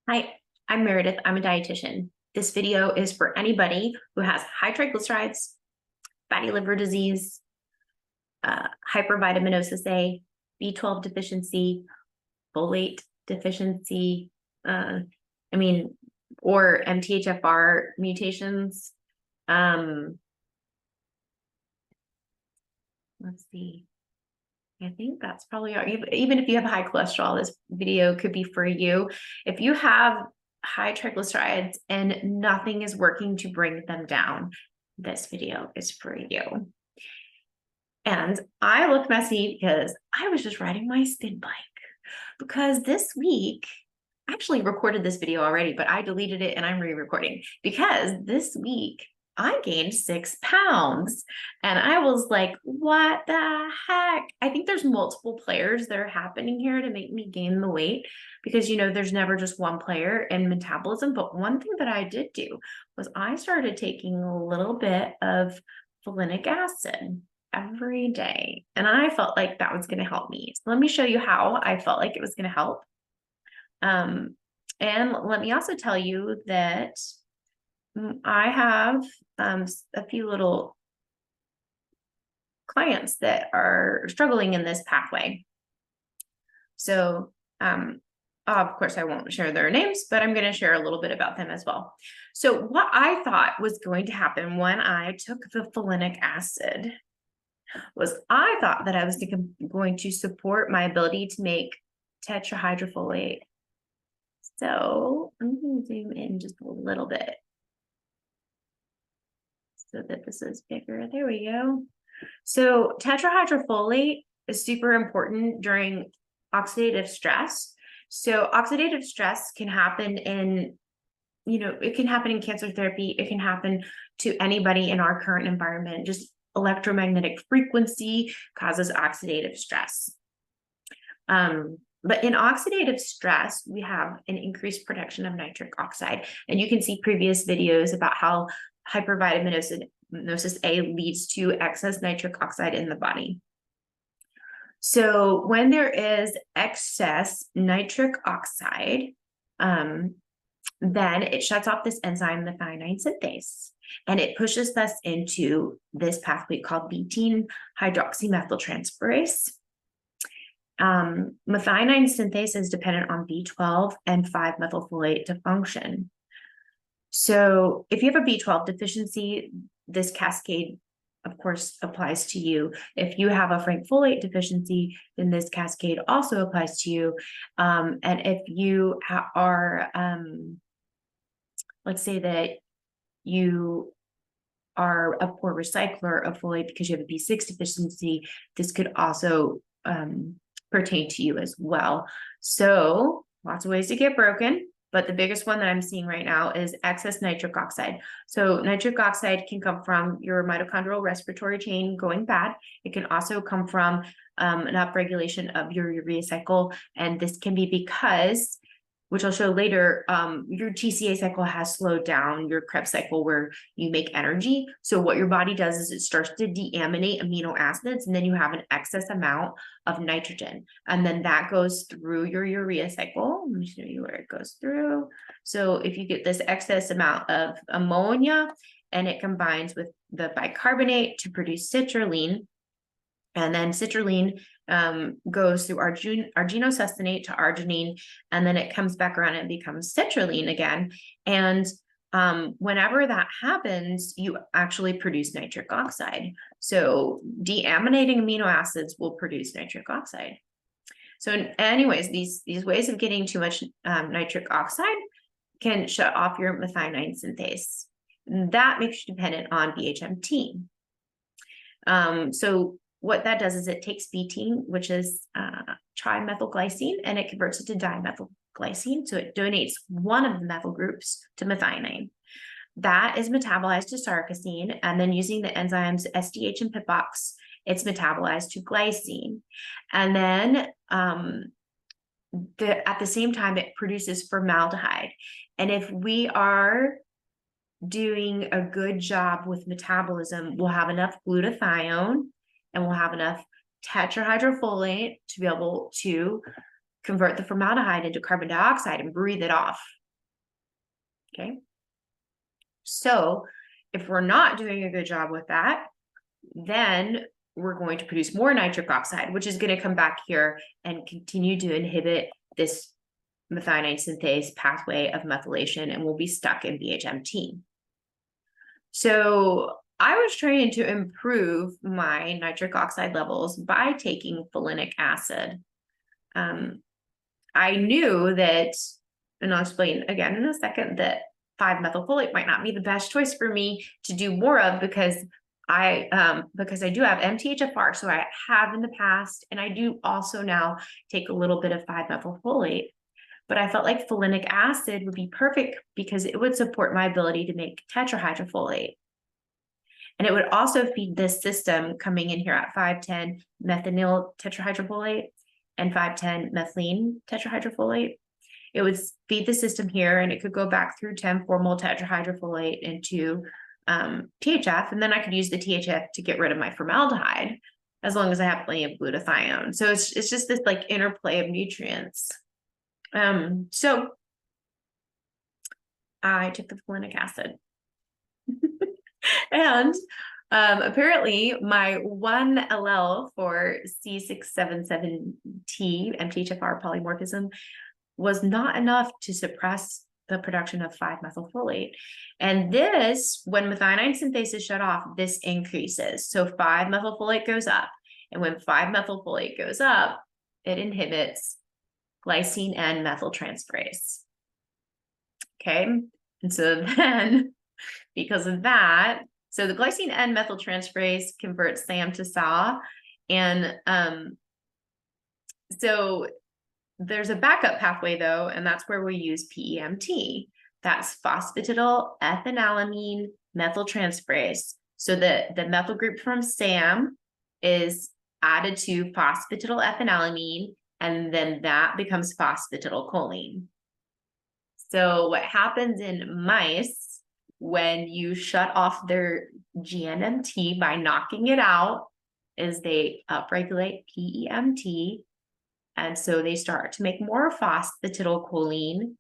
Hi, I'm Meredith. I'm a dietitian. This video is for anybody who has high triglycerides, fatty liver disease, hypervitaminosis A, B12 deficiency, folate deficiency, or MTHFR mutations. Let's see. I think that's probably all. Even if you have high cholesterol, this video could be for you. If you have high triglycerides and nothing is working to bring them down, this video is for you. And I look messy because I was just riding my spin bike. Because this week, I actually recorded this video already, but I deleted it and I'm re-recording because this week I gained 6 pounds and I was like, what the heck? I think there's multiple players that are happening here to make me gain the weight because, there's never just one player in metabolism. But one thing that I did do was I started taking a little bit of folinic acid every day. And I felt like that was going to help me. So let me show you how I felt like it was going to help. And let me also tell you that I have a few little clients that are struggling in this pathway. So, of course, I won't share their names, but I'm going to share a little bit about them as well. So what I thought was going to happen when I took the folinic acid was I thought that I was going to support my ability to make tetrahydrofolate. So I'm going to zoom in just a little bit so that this is bigger. There we go. So tetrahydrofolate is super important during oxidative stress. So oxidative stress can happen in, it can happen in cancer therapy. It can happen to anybody in our current environment. Just electromagnetic frequency causes oxidative stress. But in oxidative stress, we have an increased production of nitric oxide. And you can see previous videos about how hypervitaminosis A leads to excess nitric oxide in the body. So when there is excess nitric oxide, then it shuts off this enzyme, methionine synthase, and it pushes us into this pathway called betaine hydroxymethyltransferase. Methionine synthase is dependent on B12 and 5-methylfolate to function. So if you have a B12 deficiency, this cascade, of course, applies to you. If you have a frank folate deficiency, then this cascade also applies to you. And if you are, let's say that you are a poor recycler of folate because you have a B6 deficiency, this could also pertain to you as well. So lots of ways to get broken, but the biggest one that I'm seeing right now is excess nitric oxide. So nitric oxide can come from your mitochondrial respiratory chain going bad. It can also come from an upregulation of your urea cycle. And this can be because, which I'll show later, your TCA cycle has slowed down your Krebs cycle where you make energy. So what your body does is it starts to deaminate amino acids, and then you have an excess amount of nitrogen. And then that goes through your urea cycle. Let me show you where it goes through. So if you get this excess amount of ammonia and it combines with the bicarbonate to produce citrulline, and then citrulline goes through arginosuccinate to arginine, and then it comes back around and becomes citrulline again. And whenever that happens, you actually produce nitric oxide. So deaminating amino acids will produce nitric oxide. So anyways, these ways of getting too much nitric oxide can shut off your methionine synthase. That makes you dependent on BHMT. So what that does is it takes betaine, which is trimethylglycine, and it converts it to dimethylglycine. So it donates one of the methyl groups to methionine. That is metabolized to sarcosine, and then using the enzymes SDH and PIPOX, it's metabolized to glycine. And then at the same time, it produces formaldehyde. And if we are doing a good job with metabolism, we'll have enough glutathione and we'll have enough tetrahydrofolate to be able to convert the formaldehyde into carbon dioxide and breathe it off. Okay. So if we're not doing a good job with that, then we're going to produce more nitric oxide, which is going to come back here and continue to inhibit this methionine synthase pathway of methylation, and we'll be stuck in BHMT. So I was trying to improve my nitric oxide levels by taking folinic acid. I knew that, and I'll explain again in a second, that 5-methylfolate might not be the best choice for me to do more of because I do have MTHFR, so I have in the past, and I do also now take a little bit of 5-methylfolate. But I felt like folinic acid would be perfect because it would support my ability to make tetrahydrofolate. And it would also feed this system coming in here at 5,10 methinyl tetrahydrofolate and 5,10 methylene tetrahydrofolate. It would feed the system here, and it could go back through 10-formyl tetrahydrofolate into THF, and then I could use the THF to get rid of my formaldehyde as long as I have plenty of glutathione. So it's just this like interplay of nutrients. So I took the folinic acid. And apparently my 1 allele for C677T MTHFR polymorphism was not enough to suppress the production of 5-methylfolate. And this, when methionine synthase is shut off, this increases. So 5-methylfolate goes up. And when 5-methylfolate goes up, it inhibits glycine N methyltransferase. Okay. And so then, because of that, so the glycine N methyltransferase converts SAM to SA. And so there's a backup pathway though, and that's where we use PEMT. That's phosphatidylethylalamine methyltransferase. So the methyl group from SAM is added to phosphatidylethylalamine, and then that becomes phosphatidylcholine. So what happens in mice when you shut off their GNMT by knocking it out is they upregulate PEMT. And so they start to make more phosphatidylcholine,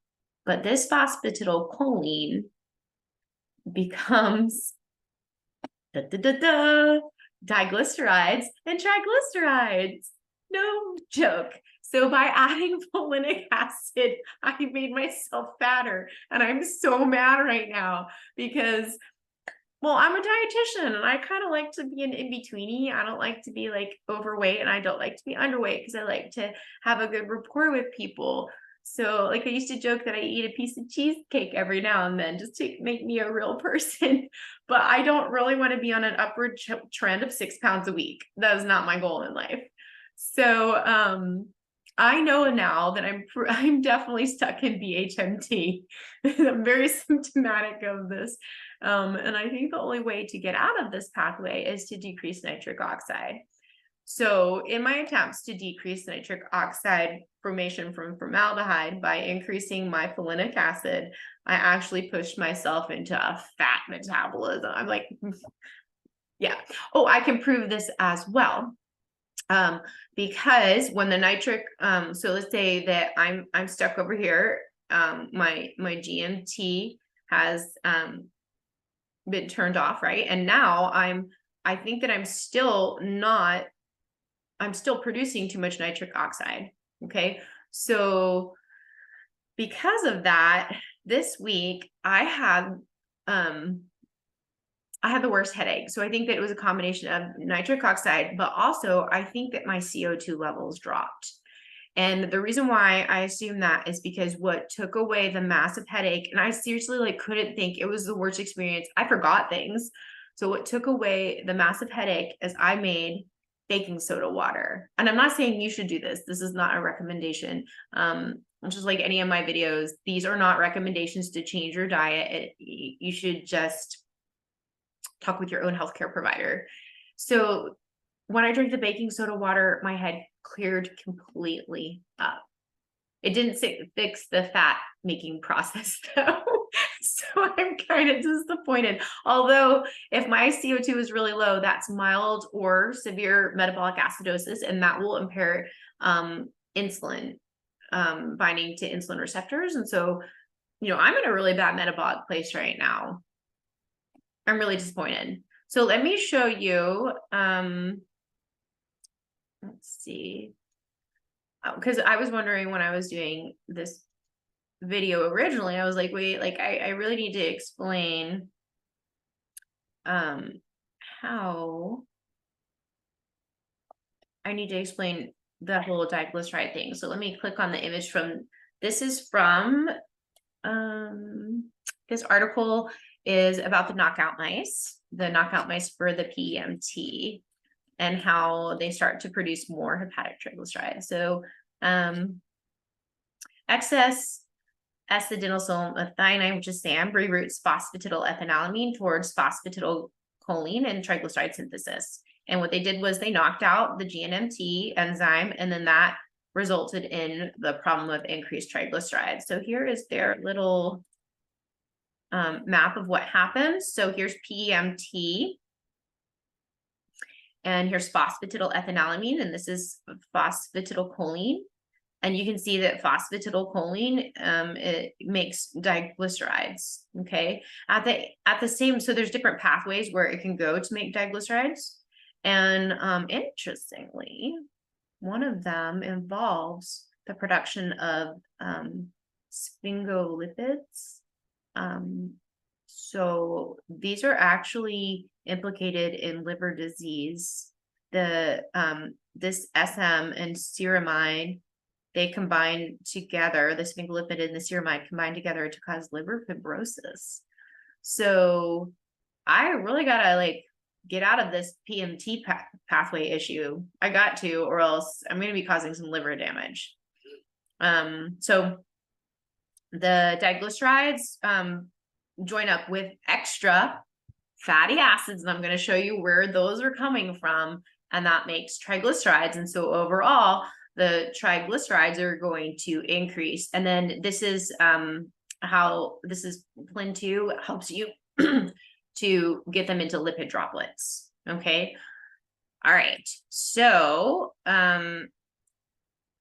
but this phosphatidylcholine becomes diglycerides and triglycerides. No joke. So by adding folinic acid, I made myself fatter, and I'm so mad right now because, well, I'm a dietitian and I kind of like to be an in-betweenie. I don't like to be like overweight, and I don't like to be underweight because I like to have a good rapport with people. So like I used to joke that I eat a piece of cheesecake every now and then just to make me a real person. But I don't really want to be on an upward trend of 6 pounds a week. That is not my goal in life. So I know now that I'm definitely stuck in BHMT. I'm very symptomatic of this. And I think the only way to get out of this pathway is to decrease nitric oxide. So in my attempts to decrease nitric oxide formation from formaldehyde by increasing my folinic acid, I actually pushed myself into a fat metabolism. I'm like, yeah. Oh, I can prove this as well. Because when the nitric, so let's say that I'm stuck over here, my GMT has been turned off, right? And now I think that I'm still producing too much nitric oxide. Okay. So because of that, this week I had the worst headache. So I think that it was a combination of nitric oxide, but also I think that my CO2 levels dropped. And the reason why I assume that is because what took away the massive headache, and I seriously like couldn't think, it was the worst experience. I forgot things. So what took away the massive headache is I made baking soda water. And I'm not saying you should do this. This is not a recommendation. Just like any of my videos, these are not recommendations to change your diet. You should just talk with your own healthcare provider. So when I drank the baking soda water, my head cleared completely up. It didn't fix the fat making process though. So I'm kind of disappointed. Although if my CO2 is really low, that's mild or severe metabolic acidosis, and that will impair insulin binding to insulin receptors. And so, I'm in a really bad metabolic place right now. I'm really disappointed. So let me show you, let's see, because I was wondering when I was doing this video originally, I was like, wait, like I really need to explain how I need to explain the whole diglyceride thing. So let me click on the image this is from this article is about the knockout mice for the PEMT and how they start to produce more hepatic triglycerides. So excess acetylmethionine, which is SAM, reroutes phosphatidylethanolamine towards phosphatidylcholine and triglyceride synthesis. And what they did was they knocked out the GNMT enzyme, and then that resulted in the problem of increased triglycerides. So here is their little map of what happens. So here's PEMT, and here's phosphatidylethanolamine, and this is phosphatidylcholine. And you can see that phosphatidylcholine, it makes diglycerides, okay? At the same, so there's different pathways where it can go to make diglycerides. And interestingly, one of them involves the production of sphingolipids. So these are actually implicated in liver disease. This SM and ceramide, they combine together, the sphingolipid and the ceramide combine together to cause liver fibrosis. So I really gotta get out of this PMT pathway issue. I got to, or else I'm going to be causing some liver damage. So the diglycerides join up with extra fatty acids, and I'm going to show you where those are coming from, and that makes triglycerides. And so overall, the triglycerides are going to increase. And then this is how this is PLIN2 helps you to get them into lipid droplets. Okay. All right. So,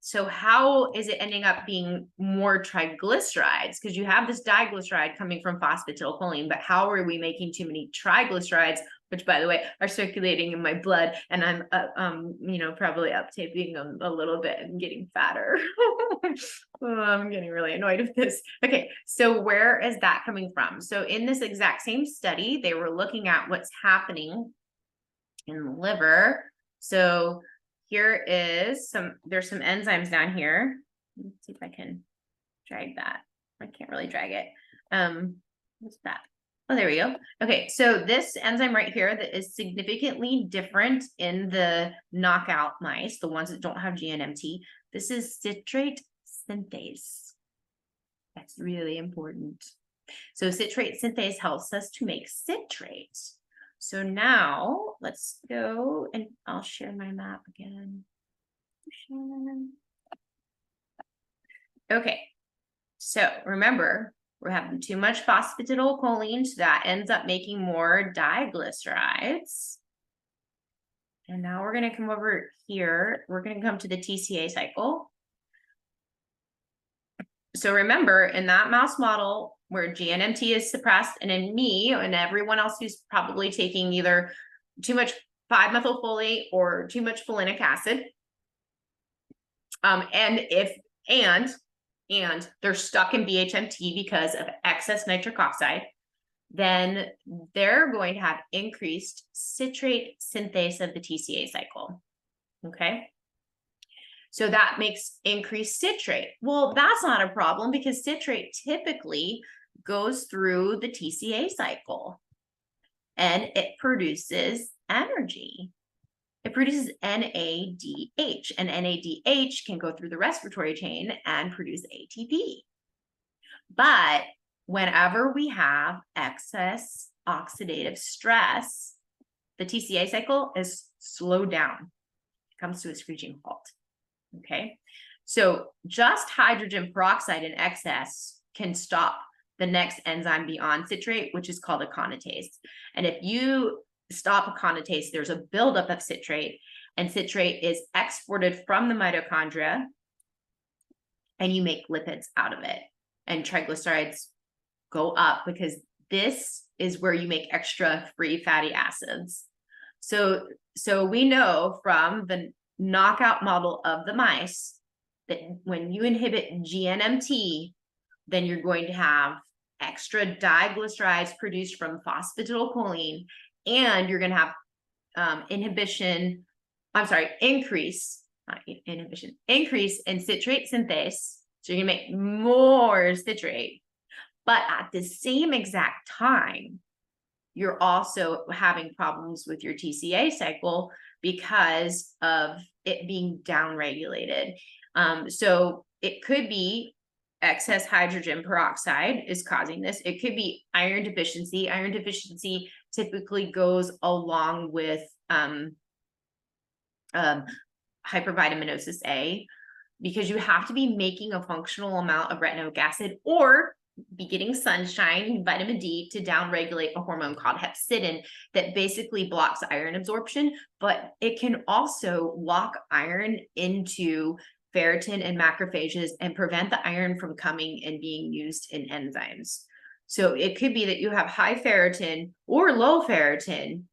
so how is it ending up being more triglycerides? Because you have this diglyceride coming from phosphatidylcholine, but how are we making too many triglycerides, which by the way, are circulating in my blood, and I'm, probably uptaping them a little bit and getting fatter. I'm getting really annoyed with this. Okay, so where is that coming from? So in this exact same study, they were looking at what's happening in the liver. So here is there's some enzymes down here. Let's see if I can drag that. I can't really drag it. What's that? Oh, there we go. Okay, so this enzyme right here that is significantly different in the knockout mice, the ones that don't have GNMT, this is citrate synthase. That's really important. So citrate synthase helps us to make citrate. So now let's go, and I'll share my map again. Okay, so remember, we're having too much phosphatidylcholine, so that ends up making more diglycerides. And now we're going to come over here. We're going to come to the TCA cycle. So remember, in that mouse model where GNMT is suppressed, and in me and everyone else who's probably taking either too much 5-methylfolate or too much folinic acid, and they're stuck in BHMT because of excess nitric oxide, then they're going to have increased citrate synthase of the TCA cycle. Okay. So that makes increased citrate. Well, that's not a problem because citrate typically goes through the TCA cycle and it produces energy. It produces NADH, and NADH can go through the respiratory chain and produce ATP. But whenever we have excess oxidative stress, the TCA cycle is slowed down. It comes to a screeching halt. Okay, so just hydrogen peroxide in excess can stop the next enzyme beyond citrate, which is called aconitase. And if you stop aconitase, there's a buildup of citrate, and citrate is exported from the mitochondria and you make lipids out of it, and triglycerides go up because this is where you make extra free fatty acids. So we know from the knockout model of the mice that when you inhibit GNMT, then you're going to have extra diglycerides produced from phosphatidylcholine, and you're going to have increase in citrate synthase. So you're going to make more citrate. But at the same exact time, you're also having problems with your TCA cycle because of it being downregulated. So it could be excess hydrogen peroxide is causing this. It could be iron deficiency. Iron deficiency typically goes along with hypervitaminosis A, because you have to be making a functional amount of retinoic acid or be getting sunshine, vitamin D, to downregulate a hormone called hepcidin that basically blocks iron absorption, but it can also lock iron into ferritin and macrophages and prevent the iron from coming and being used in enzymes. So it could be that you have high ferritin or low ferritin,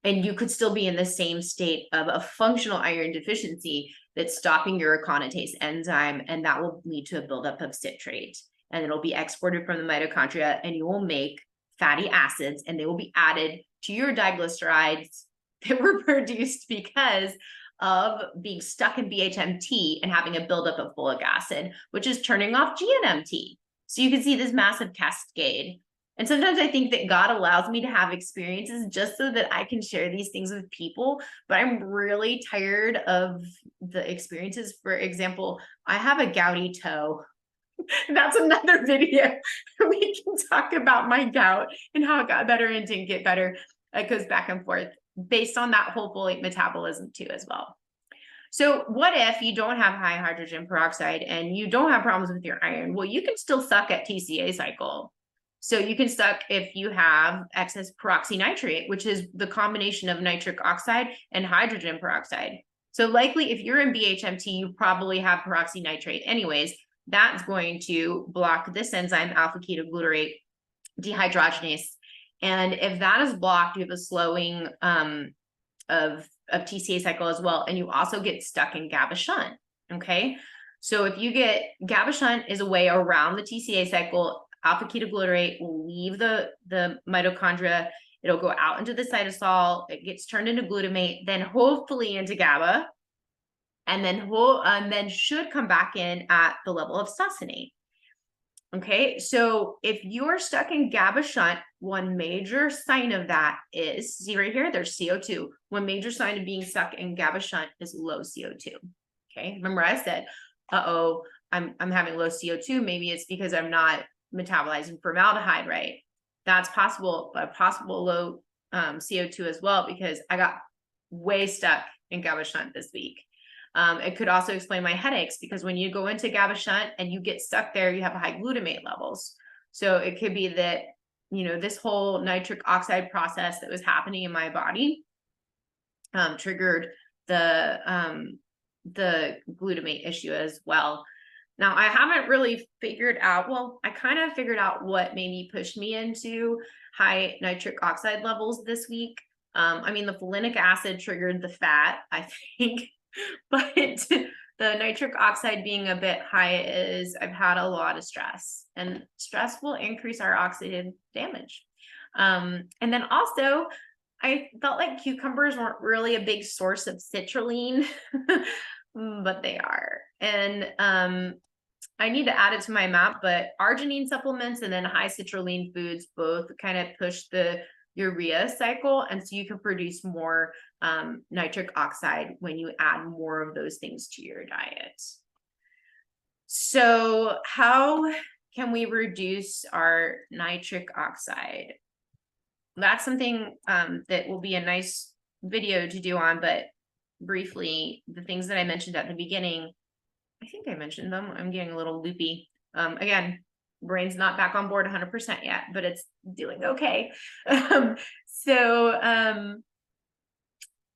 and you could still be in the same state of a functional iron deficiency that's stopping your aconitase enzyme, and that will lead to a buildup of citrate. And it'll be exported from the mitochondria, and you will make fatty acids, and they will be added to your diglycerides that were produced because of being stuck in BHMT and having a buildup of folic acid, which is turning off GNMT. So you can see this massive cascade. And sometimes I think that God allows me to have experiences just so that I can share these things with people, but I'm really tired of the experiences. For example, I have a gouty toe. That's another video. We can talk about my gout and how it got better and didn't get better. It goes back and forth based on that whole folate metabolism too as well. So what if you don't have high hydrogen peroxide and you don't have problems with your iron? Well, you can still suck at TCA cycle. So you can suck if you have excess peroxynitrate, which is the combination of nitric oxide and hydrogen peroxide. So likely if you're in BHMT, you probably have peroxynitrate anyways. That's going to block this enzyme, alpha-ketoglutarate dehydrogenase. And if that is blocked, you have a slowing of TCA cycle as well. And you also get stuck in GABA shunt. Okay. So if you get GABA shunt is a way around the TCA cycle, alpha-ketoglutarate will leave the mitochondria. It'll go out into the cytosol. It gets turned into glutamate, then hopefully into GABA, and then should come back in at the level of succinate. Okay, so if you're stuck in GABA shunt, one major sign of that is, see right here, there's CO2. One major sign of being stuck in GABA shunt is low CO2. Okay, remember I said, I'm having low CO2. Maybe it's because I'm not metabolizing formaldehyde right. That's possible, but possible low CO2 as well, because I got way stuck in GABA shunt this week. It could also explain my headaches, because when you go into GABA shunt and you get stuck there, you have high glutamate levels. So it could be that, this whole nitric oxide process that was happening in my body triggered the glutamate issue as well. Now, I haven't really figured out, well, I kind of figured out what maybe pushed me into high nitric oxide levels this week. The folinic acid triggered the fat, I think. But the nitric oxide being a bit high is I've had a lot of stress, and stress will increase our oxidative damage. And then also I felt like cucumbers weren't really a big source of citrulline, but they are. And I need to add it to my map, but arginine supplements and then high citrulline foods both kind of push the urea cycle, and so you can produce more nitric oxide when you add more of those things to your diet. So how can we reduce our nitric oxide? That's something that will be a nice video to do on, but briefly, the things that I mentioned at the beginning, I think I mentioned them. I'm getting a little loopy. Again, brain's not back on board 100% yet, but it's doing okay.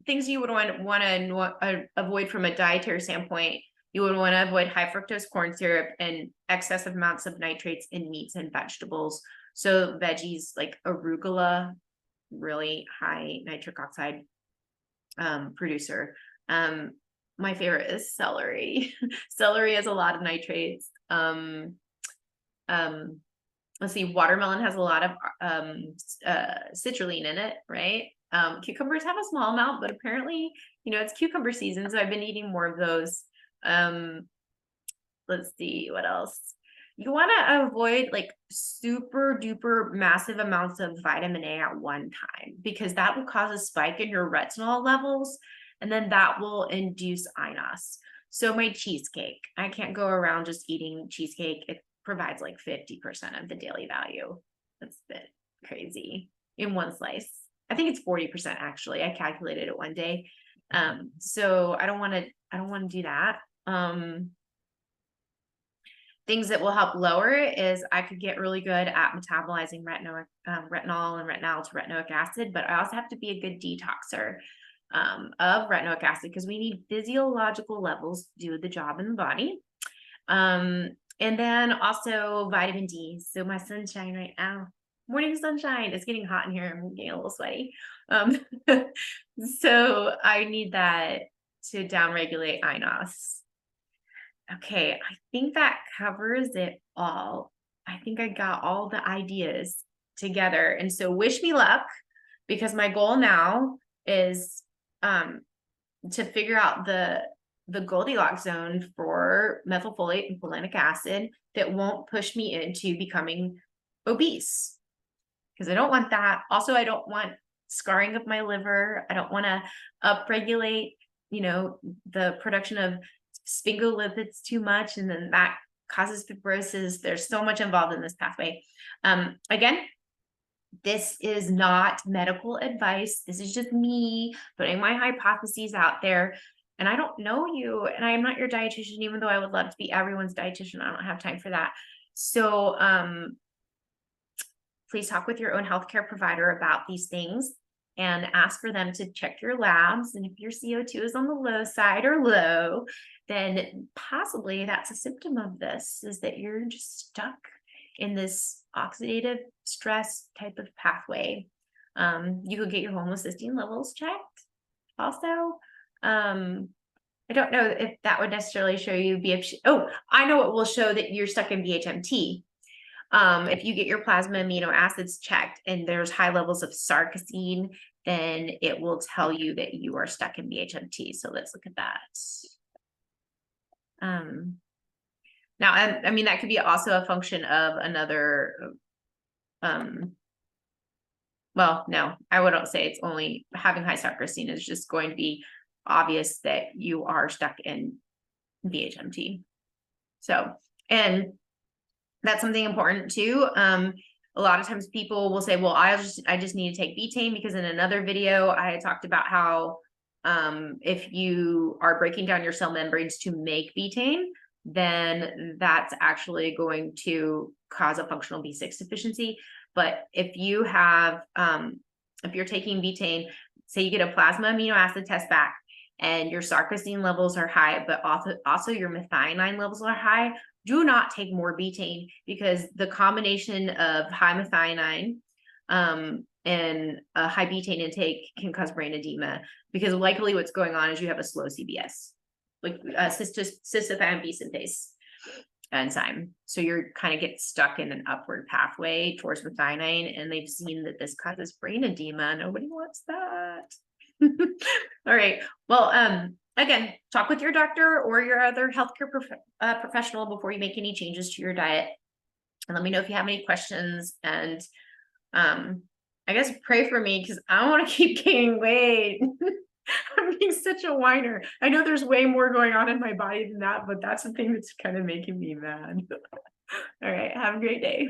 Things you would want to avoid from a dietary standpoint. You would want to avoid high fructose corn syrup and excessive amounts of nitrates in meats and vegetables. So veggies like arugula, really high nitric oxide producer. My favorite is celery. Celery has a lot of nitrates. Let's see, watermelon has a lot of citrulline in it, right? Cucumbers have a small amount, but apparently, it's cucumber season, so I've been eating more of those. Let's see, what else? You want to avoid like super duper massive amounts of vitamin A at one time, because that will cause a spike in your retinol levels, and then that will induce iNOS. So my cheesecake, I can't go around just eating cheesecake. It provides like 50% of the daily value. That's a bit crazy in one slice. I think it's 40% actually. I calculated it one day. So I don't want to do that. Things that will help lower it is I could get really good at metabolizing retinol and retinol to retinoic acid, but I also have to be a good detoxer of retinoic acid, because we need physiological levels to do the job in the body. And then also vitamin D. So my sunshine right now, morning sunshine. It's getting hot in here. I'm getting a little sweaty. So I need that to downregulate iNOS. Okay, I think that covers it all. I think I got all the ideas together. And so wish me luck, because my goal now is to figure out the Goldilocks zone for methylfolate and folinic acid that won't push me into becoming obese, because I don't want that. Also, I don't want scarring of my liver. I don't want to upregulate, the production of sphingolipids too much, and then that causes fibrosis. There's so much involved in this pathway. Again, this is not medical advice. This is just me putting my hypotheses out there. And I don't know you, and I am not your dietitian, even though I would love to be everyone's dietitian. I don't have time for that. So please talk with your own healthcare provider about these things and ask for them to check your labs. And if your CO2 is on the low side or low, then possibly that's a symptom of this, is that you're just stuck in this oxidative stress type of pathway. You could get your homocysteine levels checked also. I don't know if that would necessarily show you BHMT. Oh, I know it will show that you're stuck in BHMT. If you get your plasma amino acids checked and there's high levels of sarcosine, then it will tell you that you are stuck in BHMT. So let's look at that. Now, I mean, that could be also a function of another, well, no, I wouldn't say it's only having high sarcosine is just going to be obvious that you are stuck in BHMT. So, and that's something important too. A lot of times people will say, well, I just need to take betaine, because in another video I had talked about how if you are breaking down your cell membranes to make betaine, then that's actually going to cause a functional B6 deficiency. But if you have, if you're taking betaine, say you get a plasma amino acid test back and your sarcosine levels are high, but also your methionine levels are high, do not take more betaine, because the combination of high methionine and a high betaine intake can cause brain edema, because likely what's going on is you have a slow CBS, like cystathionine B synthase enzyme. So you're kind of get stuck in an upward pathway towards methionine, and they've seen that this causes brain edema. Nobody wants that. All right. Well, again, talk with your doctor or your other healthcare professional before you make any changes to your diet. And let me know if you have any questions. And I guess pray for me, because I don't want to keep gaining weight. I'm being such a whiner. I know there's way more going on in my body than that, but that's the thing that's kind of making me mad. All right. Have a great day.